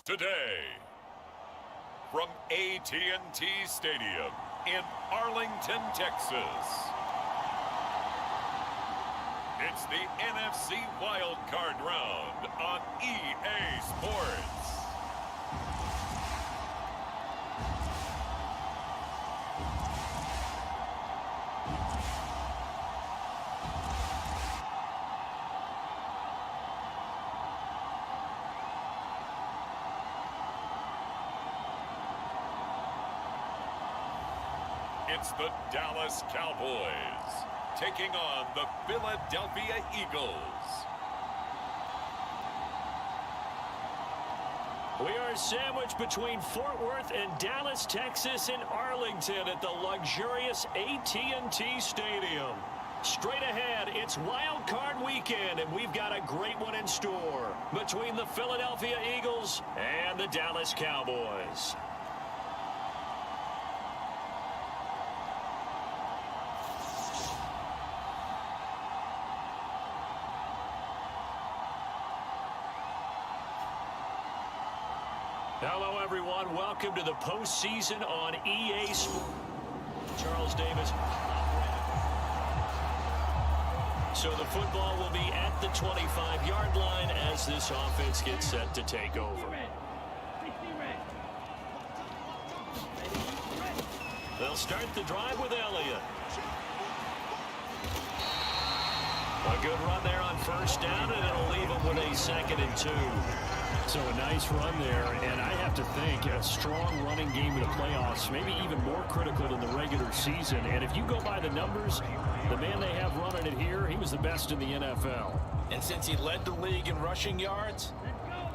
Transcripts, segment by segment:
Today, from AT&T Stadium in Arlington, Texas, it's the NFC Wildcard round on EA Sports. It's the Dallas Cowboys taking on the Philadelphia Eagles. We are sandwiched between Fort Worth and Dallas, Texas, and Arlington at the luxurious AT&T Stadium. Straight ahead, it's Wild Card Weekend, and we've got a great one in store between the Philadelphia Eagles and the Dallas Cowboys. Hello, everyone. Welcome to the postseason on EA Sports. Charles Davis. So the football will be at the 25-yard line as this offense gets set to take over. They'll start the drive with Elliott. A good run there on first down, and it'll leave them with a 2nd and 2. So a nice run there, and I have to think a strong running game in the playoffs, maybe even more critical than the regular season. And if you go by the numbers, the man they have running it here, he was the best in the NFL. And since he led the league in rushing yards,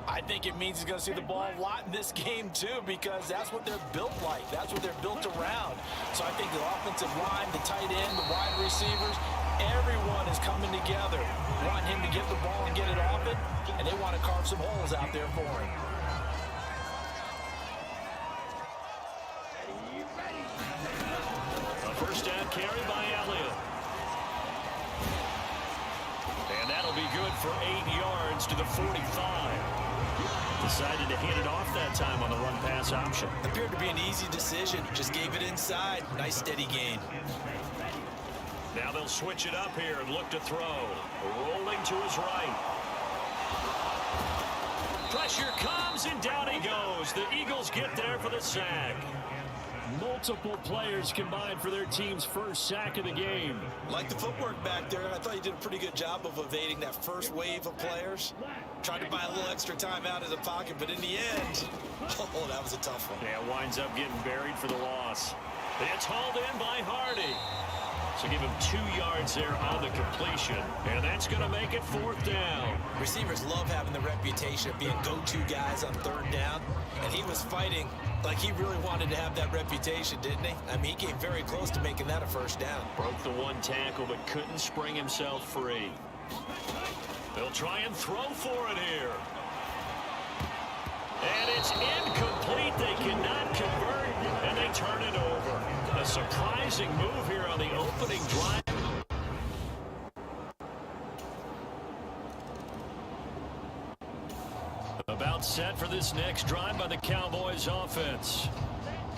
I think it means he's going to see the ball a lot in this game too, because that's what they're built like. That's what they're built around. So I think the offensive line, the tight end, the wide receivers, everyone is coming together, wanting him to get the ball and get it off it, and they want to carve some holes out there for him. A first down carry by Elliott. And that'll be good for 8 yards to the 45. Decided to hand it off that time on the run-pass option. Appeared to be an easy decision. Just gave it inside. Nice steady gain. Now they'll switch it up here and look to throw. Rolling to his right. Pressure comes, and down he goes. The Eagles get there for the sack. Multiple players combined for their team's first sack of the game. Like the footwork back there, I thought he did a pretty good job of evading that first wave of players. Tried to buy a little extra time out of the pocket, but in the end, oh, that was a tough one. Yeah, winds up getting buried for the loss. It's hauled in by Hardy. So give him 2 yards there on the completion, and that's going to make it 4th down. Receivers love having the reputation of being go-to guys on 3rd down, and he was fighting like he really wanted to have that reputation, didn't he? I mean, he came very close to making that a 1st down. Broke the 1 tackle, but couldn't spring himself free. They'll try and throw for it here. And it's incomplete. They cannot convert, and they turn it over. A surprising move here on the opening drive. About set for this next drive by the Cowboys offense.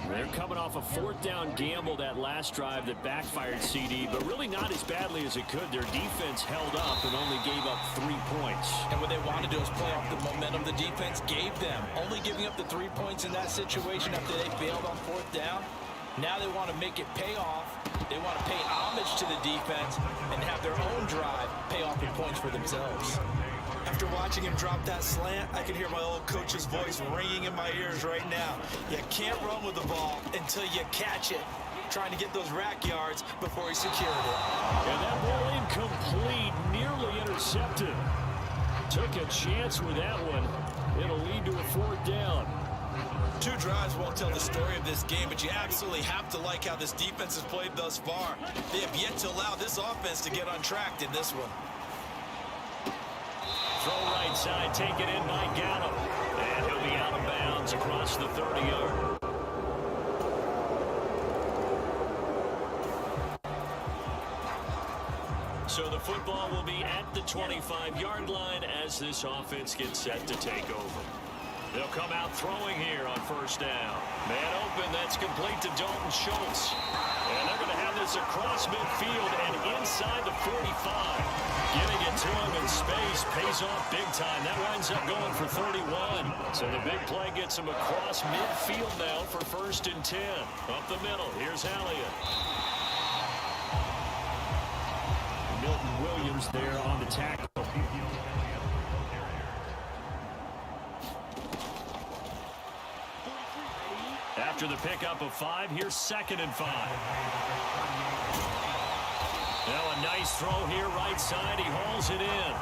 They're coming off a 4th down gamble that last drive that backfired, CD, but really not as badly as it could. Their defense held up and only gave up 3 points. And what they want to do is play off the momentum the defense gave them. Only giving up the 3 points in that situation after they failed on 4th down. Now they want to make it pay off. They want to pay homage to the defense and have their own drive pay off in points for themselves. After watching him drop that slant, I can hear my old coach's voice ringing in my ears right now. You can't run with the ball until you catch it. Trying to get those rack yards before he secured it. And that ball incomplete, nearly intercepted. Took a chance with that one. It'll lead to a 4th down. 2 drives won't tell the story of this game, but you absolutely have to like how this defense has played thus far. They have yet to allow this offense to get untracked in this one. Throw right side, taken in by Gallup. And he'll be out of bounds across the 30-yard. So the football will be at the 25-yard line as this offense gets set to take over. They'll come out throwing here on first down. Man open, that's complete to Dalton Schultz. And they're going to have this across midfield and inside the 45. Getting it to him in space pays off big time. That winds up going for 31. So the big play gets him across midfield now for 1st and 10. Up the middle, here's Elliott. Milton Williams there on the tackle. After the pickup of 5, here's 2nd and 5. Now a nice throw here, right side. He hauls it in.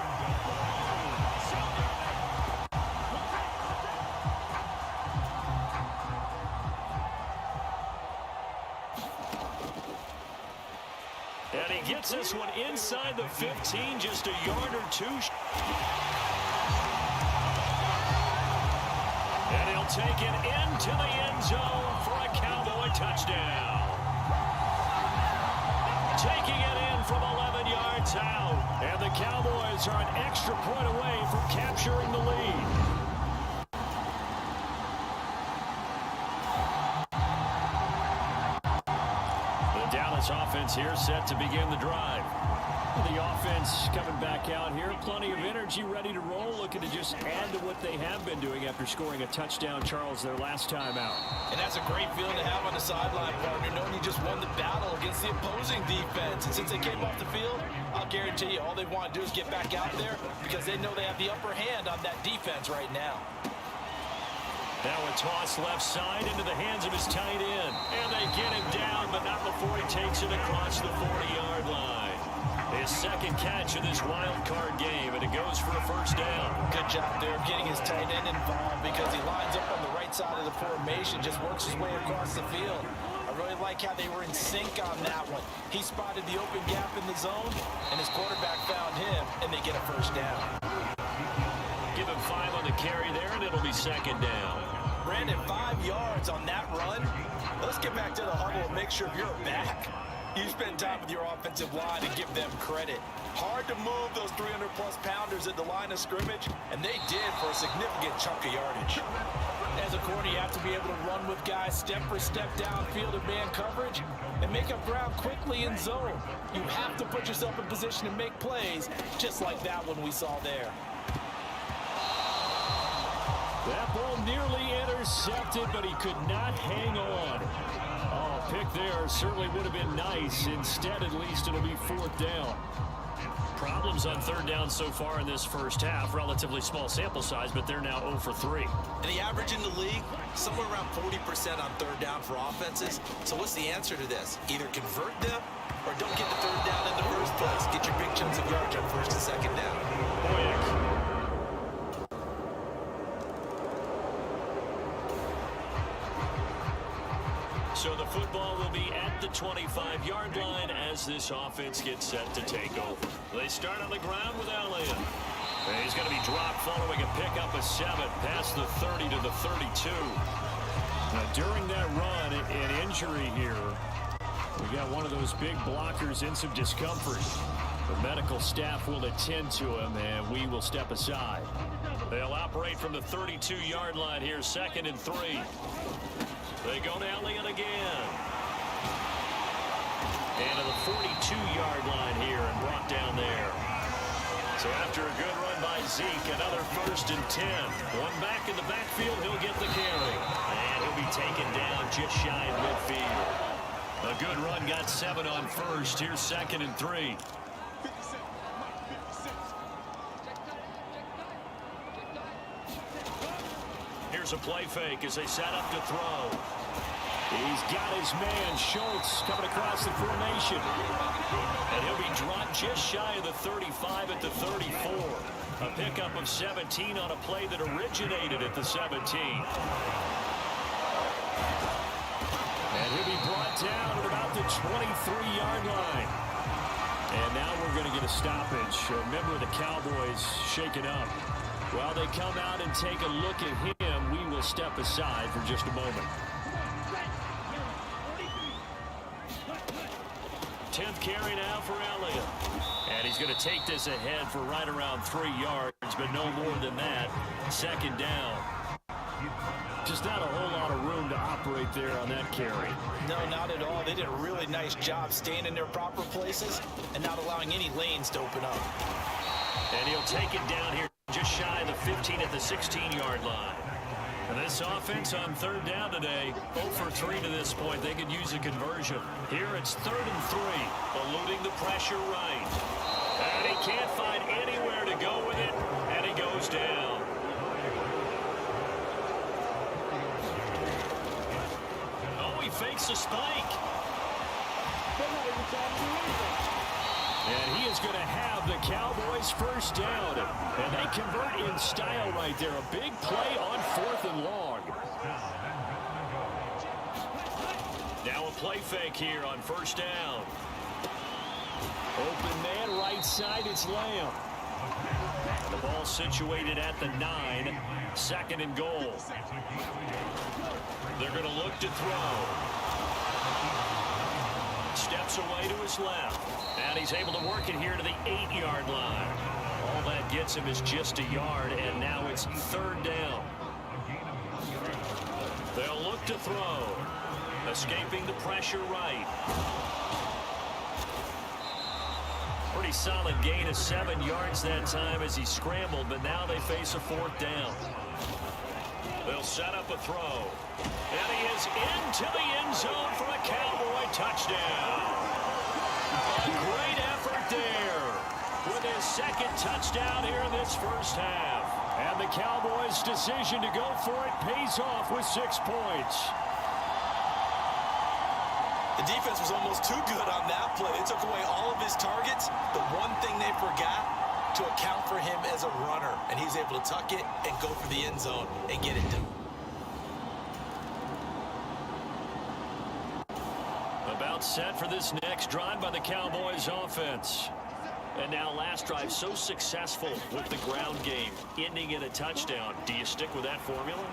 And he gets this one inside the 15, just a yard or 2. And he'll take it into the end zone for a Cowboy touchdown. Taking it in from 11 yards out. And the Cowboys are an extra point away from capturing the lead. The Dallas offense here set to begin the drive. The offense coming back out here. Plenty of energy, ready to roll, looking to just add to what they have been doing after scoring a touchdown, Charles, their last time out. And that's a great feeling to have on the sideline, partner, knowing you just won the battle against the opposing defense. And since they came off the field, I'll guarantee you all they want to do is get back out there because they know they have the upper hand on that defense right now. Now a toss left side into the hands of his tight end. And they get him down, but not before he takes it across the 40-yard line. His second catch of this wild card game, and it goes for a 1st down. Good job there of getting his tight end involved because he lines up on the right side of the formation, just works his way across the field. I really like how they were in sync on that one. He spotted the open gap in the zone, and his quarterback found him, and they get a 1st down. Give him 5 on the carry there, and it'll be 2nd down. Brandon, 5 yards on that run. Let's get back to the huddle and make sure you're back. You spend time with your offensive line and give them credit. Hard to move those 300-plus pounders at the line of scrimmage, and they did for a significant chunk of yardage. As a corner, you have to be able to run with guys step for step downfield in man coverage and make up ground quickly in zone. You have to put yourself in position to make plays, just like that one we saw there. That ball nearly intercepted, but he could not hang on. Oh, pick there certainly would have been nice. Instead, at least, it'll be 4th down. Problems on 3rd down so far in this first half. Relatively small sample size, but they're now 0 for 3. And the average in the league, somewhere around 40% on 3rd down for offenses. So what's the answer to this? Either convert them or don't get the 3rd down in the first place. Get your big chunks of yards on 1st and 2nd down. Quick. So the football will be at the 25-yard line as this offense gets set to take over. They start on the ground with Elliott. And he's going to be dropped following a pickup of 7 past the 30 to the 32. Now, during that run, an injury here. We got one of those big blockers in some discomfort. The medical staff will attend to him, and we will step aside. They'll operate from the 32-yard line here, 2nd and 3. They go to Elliott again. And to the 42-yard line here and brought down there. So after a good run by Zeke, another 1st and 10. One back in the backfield, he'll get the carry. And he'll be taken down just shy of midfield. A good run, got 7 on 1st. Here's 2nd and 3. Here's a play fake as they set up to throw. He's got his man, Schultz, coming across the formation. And he'll be dropped just shy of the 35 at the 34. A pickup of 17 on a play that originated at the 17. And he'll be brought down at about the 23-yard line. And now we're going to get a stoppage. Remember, the Cowboys shaken up. While they come out and take a look at him, we will step aside for just a moment. 10th carry now for Elliott. And he's going to take this ahead for right around 3 yards, but no more than that. 2nd down. Just not a whole lot of room to operate there on that carry. No, not at all. They did a really nice job staying in their proper places and not allowing any lanes to open up. And he'll take it down here just shy of the 15 at the 16-yard line. And this offense on third down today, 0 for 3 to this point. They could use a conversion. Here it's 3rd and 3, eluding the pressure right. And he can't find anywhere to go with it, and he goes down. Oh, he fakes a spike. And he is going to have the Cowboys first down. And they convert in style right there. A big play on 4th and long. Now a play fake here on first down. Open man, right side, it's Lamb. The ball situated at the 9. 2nd and goal. They're going to look to throw. Steps away to his left. And he's able to work it here to the 8-yard line. All that gets him is just a yard, and now it's 3rd down. They'll look to throw. Escaping the pressure right. Pretty solid gain of 7 yards that time as he scrambled, but now they face a 4th down. They'll set up a throw. And he is into the end zone for a Cowboy touchdown. A great effort there with his 2nd touchdown here in this first half. And the Cowboys' decision to go for it pays off with 6 points. The defense was almost too good on that play. They took away all of his targets. The one thing they forgot, to account for him as a runner. And he's able to tuck it and go for the end zone and get it done. About set for this next drive by the Cowboys offense. And now last drive so successful with the ground game, ending in a touchdown. Do you stick with that formula?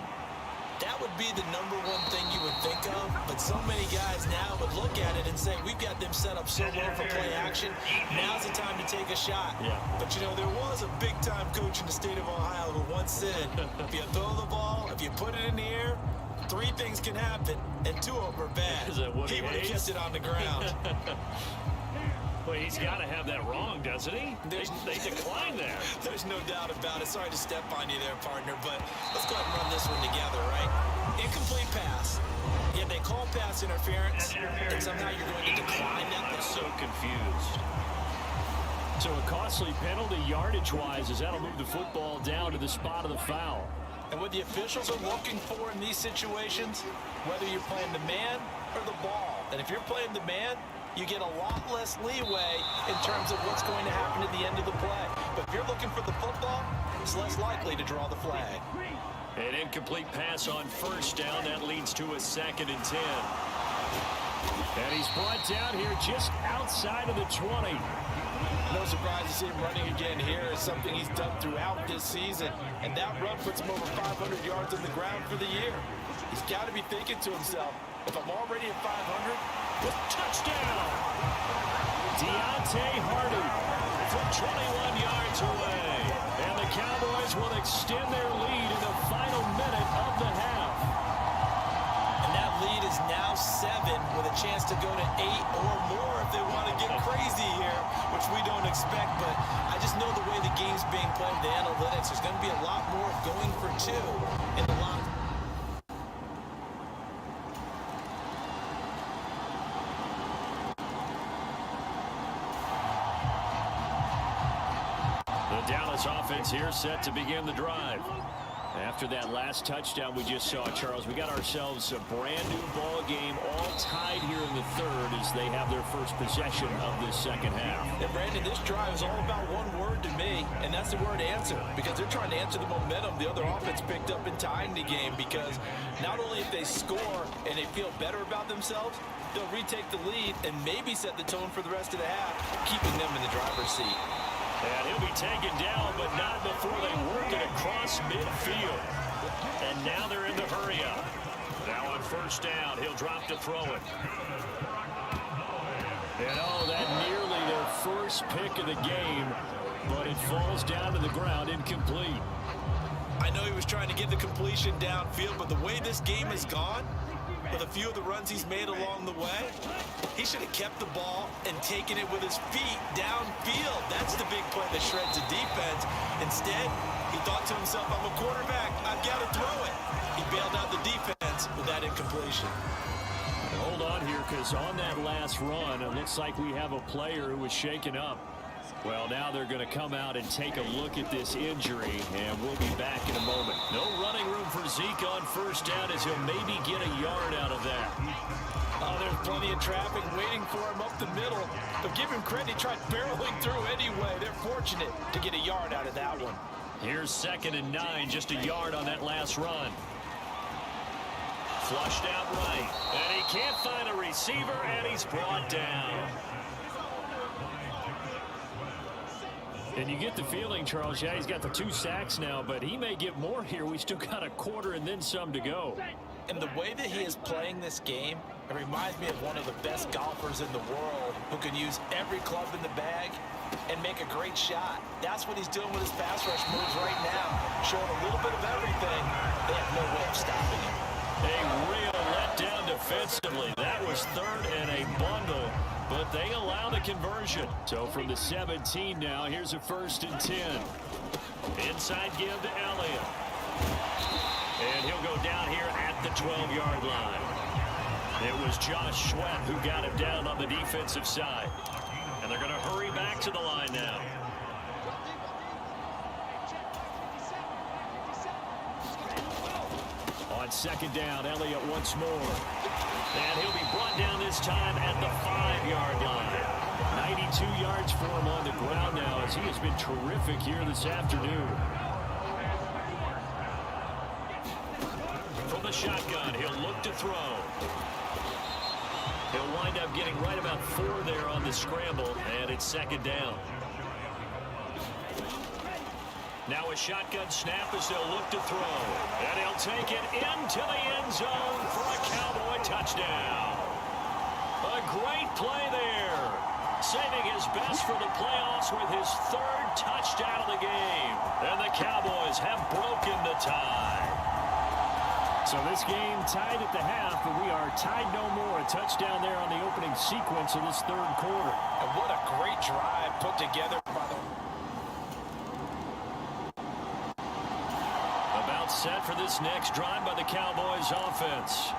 That would be the #1 thing you would think of, but so many guys now would look at it and say, we've got them set up so well for play action. Now's the time to take a shot. Yeah. But, you know, there was a big-time coach in the state of Ohio who once said, if you throw the ball, if you put it in the air, 3 things can happen, and 2 of them are bad. Is that what he would have hates? kept it on the ground. Well, he's got to have that wrong, doesn't he? They decline that. There's no doubt about it. Sorry to step on you there, partner, but let's go ahead and run this one together, right? Incomplete pass. Yeah, they call pass interference, and somehow you're going to decline that. I'm so confused. So a costly penalty yardage-wise as that'll move the football down to the spot of the foul. And what the officials are looking for in these situations, whether you're playing the man or the ball. And if you're playing the man, you get a lot less leeway in terms of what's going to happen at the end of the play. But if you're looking for the football, it's less likely to draw the flag. An incomplete pass on first down. That leads to a 2nd and 10. And he's brought down here just outside of the 20. No surprise to see him running again here. It's something he's done throughout this season. And that run puts him over 500 yards on the ground for the year. He's got to be thinking to himself, if I'm already at 500, touchdown! Deontay Hardy from 21 yards away. And the Cowboys will extend their lead in the final minute of the half. And that lead is now 7 with a chance to go to 8 or more if they want to get crazy here, which we don't expect. But I just know the way the game's being played, the analytics, there's going to be a lot more going for 2 in the lock. Dallas offense here set to begin the drive. After that last touchdown we just saw, Charles, we got ourselves a brand new ball game, all tied here in the 3rd as they have their first possession of this 2nd half. And Brandon, this drive is all about one word to me, and that's the word answer, because they're trying to answer the momentum the other offense picked up in tying the game, because not only if they score and they feel better about themselves, they'll retake the lead and maybe set the tone for the rest of the half, keeping them in the driver's seat. And he'll be taken down, but not before they work it across midfield. And now they're in the hurry-up. Now on first down, he'll drop to throw it. And oh, that nearly their first pick of the game, but it falls down to the ground incomplete. I know he was trying to get the completion downfield, but the way this game has gone, with a few of the runs he's made along the way, he should have kept the ball and taken it with his feet downfield. That's the big play that shreds the defense. Instead, he thought to himself, I'm a quarterback, I've got to throw it. He bailed out the defense with that incompletion. Hold on here, because on that last run, it looks like we have a player who was shaken up. Well, now they're going to come out and take a look at this injury, and we'll be back in a moment. No running room for Zeke on first down as he'll maybe get a yard out of that. Oh, there's plenty of traffic waiting for him up the middle. But give him credit, he tried barreling through anyway. They're fortunate to get a yard out of that one. Here's 2nd and 9, just a yard on that last run. Flushed out right, and he can't find a receiver, and he's brought down. And you get the feeling, Charles, yeah, he's got the 2 sacks now, but he may get more here. We still got a quarter and then some to go. And the way that he is playing this game, it reminds me of one of the best golfers in the world who can use every club in the bag and make a great shot. That's what he's doing with his pass rush moves right now. Showing a little bit of everything. They have no way of stopping him. A real letdown defensively. That was 3rd and a bundle, but they allow the conversion. So from the 17 now, here's a 1st and 10. Inside give to Elliott. And he'll go down here at the 12-yard line. It was Josh Sweat who got him down on the defensive side. And they're going to hurry back to the line now. On 2nd down, Elliott once more. And he'll be brought down this time at the 5-yard line. 92 yards for him on the ground now as he has been terrific here this afternoon. From the shotgun, he'll look to throw. He'll wind up getting right about 4 there on the scramble, and it's 2nd down. Now a shotgun snap as they'll look to throw. And he'll take it into the end zone for a Cowboy touchdown. A great play there. Saving his best for the playoffs with his 3rd touchdown of the game. And the Cowboys have broken the tie. So this game tied at the half, but we are tied no more. A touchdown there on the opening sequence of this 3rd quarter. And what a great drive put together by the... Set for this next drive by the Cowboys offense.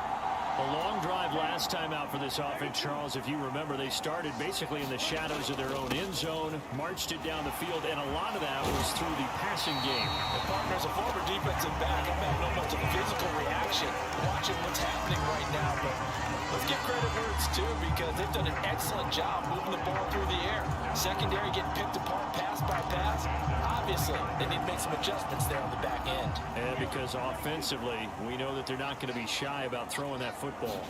A long drive last time out for this offense, Charles. If you remember, they started basically in the shadows of their own end zone, marched it down the field, and a lot of that was through the passing game. And partners, a former defensive back, I'm having almost a physical reaction watching what's happening right now. But let's give credit where it's due because they've done an excellent job moving the ball through the air. Secondary getting picked apart pass by pass. Obviously, they need to make some adjustments there on the back end. And because offensively, we know that they're not going to be shy about throwing that football.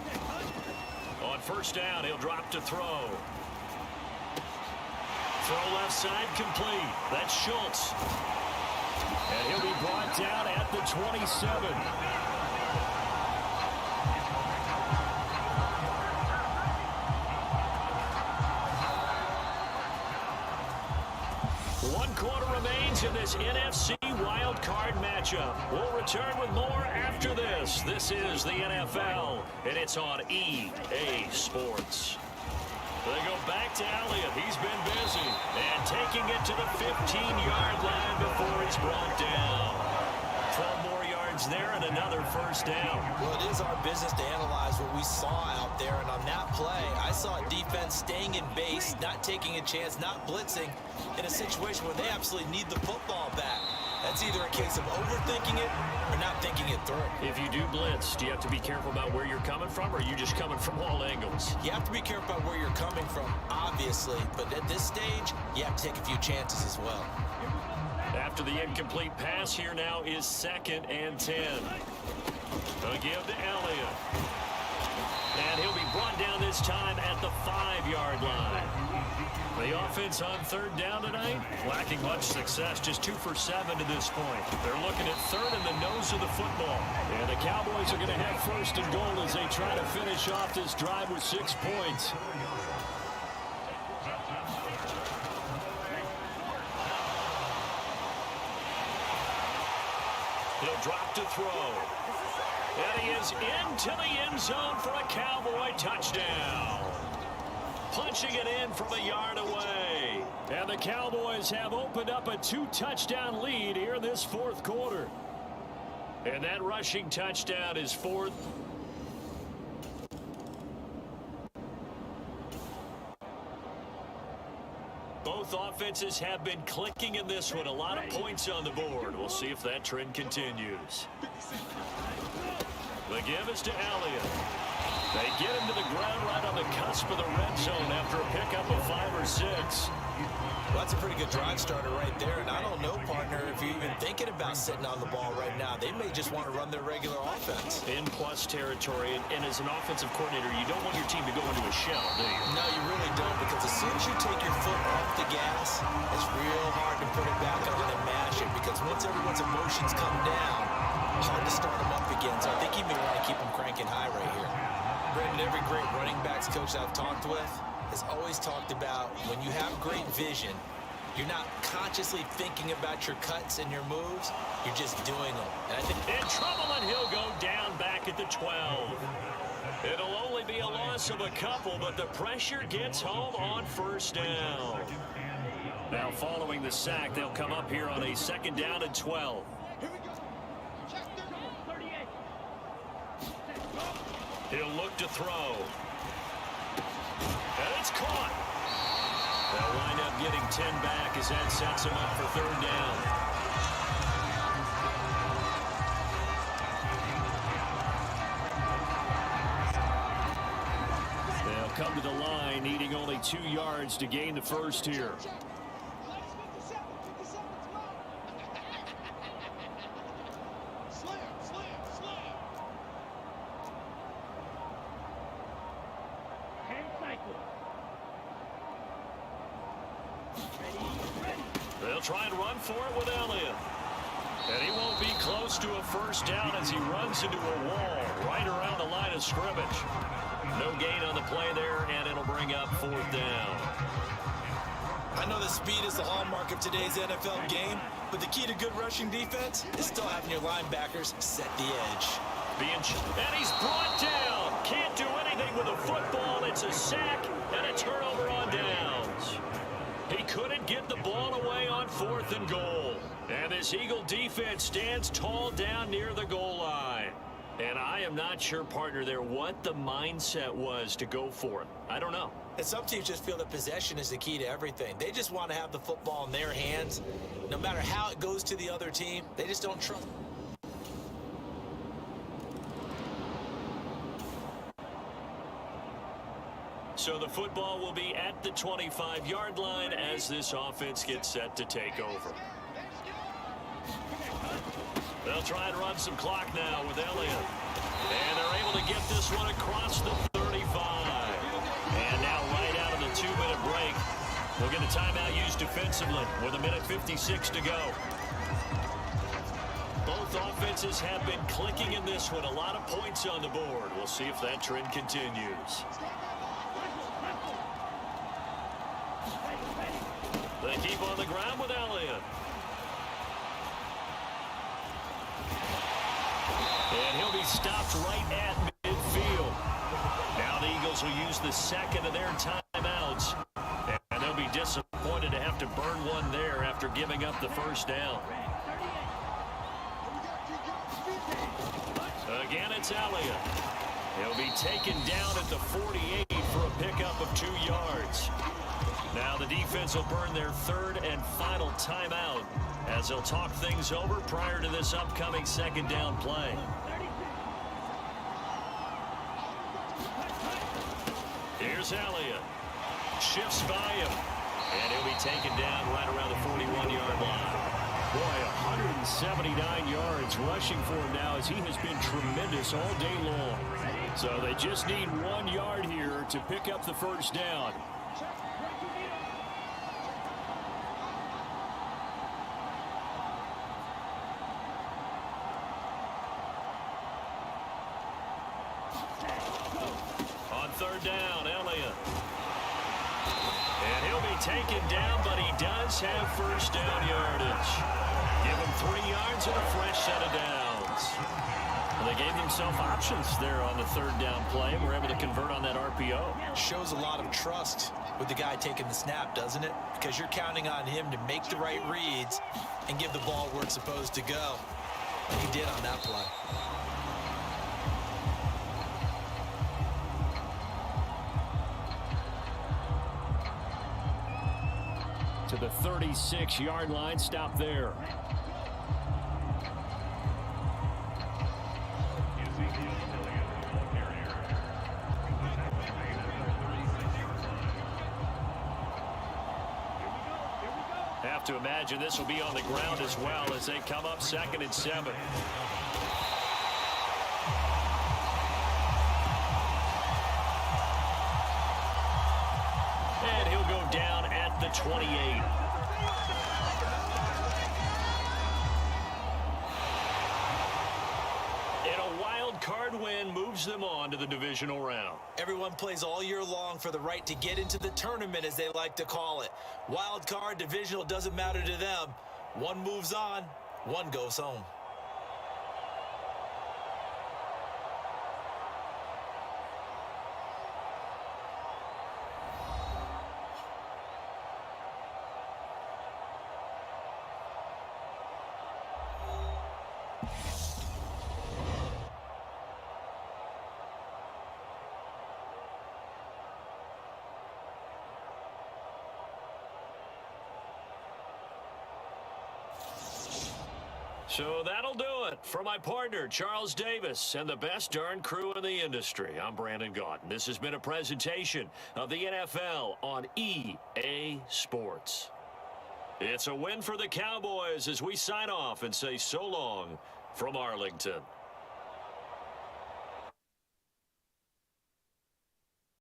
On 1st down, he'll drop to throw. Throw left side complete. That's Schultz. And he'll be brought down at the 27. One quarter remains in this NFC Wildcard matchup. We'll return with more after this. This is the NFL, and it's on EA Sports. They go back to Elliott. He's been busy. And taking it to the 15-yard line before he's brought down. 12 more yards there and another 1st down. Well, it is our business to analyze what we saw out there. And on that play, I saw a defense staying in base, not taking a chance, not blitzing in a situation where they absolutely need the football back. That's either a case of overthinking it or not thinking it through. If you do blitz, do you have to be careful about where you're coming from, or are you just coming from all angles? You have to be careful about where you're coming from, obviously. But at this stage, you have to take a few chances as well. After the incomplete pass, here now is 2nd and 10. They'll give to Elliott. And he'll be brought down this time at the 5-yard line. The offense on 3rd down tonight, lacking much success, just 2 for 7 to this point. They're looking at 3rd in the nose of the football. And the Cowboys are going to have 1st and goal as they try to finish off this drive with 6 points. He'll drop to throw. And he is into the end zone for a Cowboy touchdown. Punching it in from a yard away. And the Cowboys have opened up a 2-touchdown lead here in this fourth quarter. And that rushing touchdown is fourth. Both offenses have been clicking in this one. A lot of points on the board. We'll see if that trend continues. The give is to Elliott. They get him to the ground right on the cusp of the red zone after a pickup of 5 or 6. Well, that's a pretty good drive starter right there. And I don't know, partner, if you're even thinking about sitting on the ball right now. They may just want to run their regular offense. In plus territory. And as an offensive coordinator, you don't want your team to go into a shell, do you? No, you really don't, because as soon as you take your foot off the gas, it's real hard to put it back on and mash it. Because once everyone's emotions come down, it's hard to start them up again. So I think you may want to keep them cranking high right here. Brandon, every great running backs coach I've talked with has always talked about when you have great vision, you're not consciously thinking about your cuts and your moves, you're just doing them. And I think in trouble, and he'll go down back at the 12. It'll only be a loss of a couple, but the pressure gets home on first down. Now following the sack, they'll come up here on a 2nd down and 12. He'll look to throw. And it's caught. They'll wind up getting 10 back as that sets him up for 3rd down. They'll come to the line, needing only 2 yards to gain the first here. They'll try and run for it with Elliott. And he won't be close to a first down as he runs into a wall right around the line of scrimmage. No gain on the play there, and it'll bring up 4th down. I know the speed is the hallmark of today's NFL game, but the key to good rushing defense is still having your linebackers set the edge. And he's brought down. Can't do anything with a football. It's a sack and a turnover on downs. He couldn't get the ball away on 4th and goal. And this Eagle defense stands tall down near the goal line. And I am not sure, partner, there what the mindset was to go for it. I don't know. And some teams just feel that possession is the key to everything. They just want to have the football in their hands. No matter how it goes to the other team, they just don't trust. So the football will be at the 25-yard line as this offense gets set to take over. They'll try and run some clock now with Elliott. And they're able to get this one across the 35. And now right out of the 2-minute break, we'll get a timeout used defensively with 1:56 to go. Both offenses have been clicking in this one. A lot of points on the board. We'll see if that trend continues. They keep on the ground with Elliott. And he'll be stopped right at midfield. Now the Eagles will use the second of their timeouts. And they'll be disappointed to have to burn one there after giving up the first down. Again, it's Elliott. He'll be taken down at the 48 for a pickup of 2 yards. Now the defense will burn their 3rd and final timeout as they'll talk things over prior to this upcoming 2nd down play. Here's Elliott. Shifts by him. And he'll be taken down right around the 41-yard line. Boy, 179 yards rushing for him now as he has been tremendous all day long. So they just need 1 yard here to pick up the first down. On 3rd down, Elliott. And he'll be taken down, but he does have first down yardage. Give him 3 yards and a fresh set of downs. Well, they gave themselves options there on the third down play and were able to convert on that RPO. Shows a lot of trust with the guy taking the snap, doesn't it? Because you're counting on him to make the right reads and give the ball where it's supposed to go. And he did on that play. To the 36-yard line, stop there. Have to imagine this will be on the ground as well as they come up 2nd and 7. And he'll go down at the 28. And a wild card win moves them on to the divisional round. Everyone plays all year long for the right to get into the tournament, as they like to call it. Wild card, divisional, doesn't matter to them. One moves on, one goes home. So that'll do it for my partner, Charles Davis, and the best darn crew in the industry. I'm Brandon Gaudin. This has been a presentation of the NFL on EA Sports. It's a win for the Cowboys as we sign off and say so long from Arlington.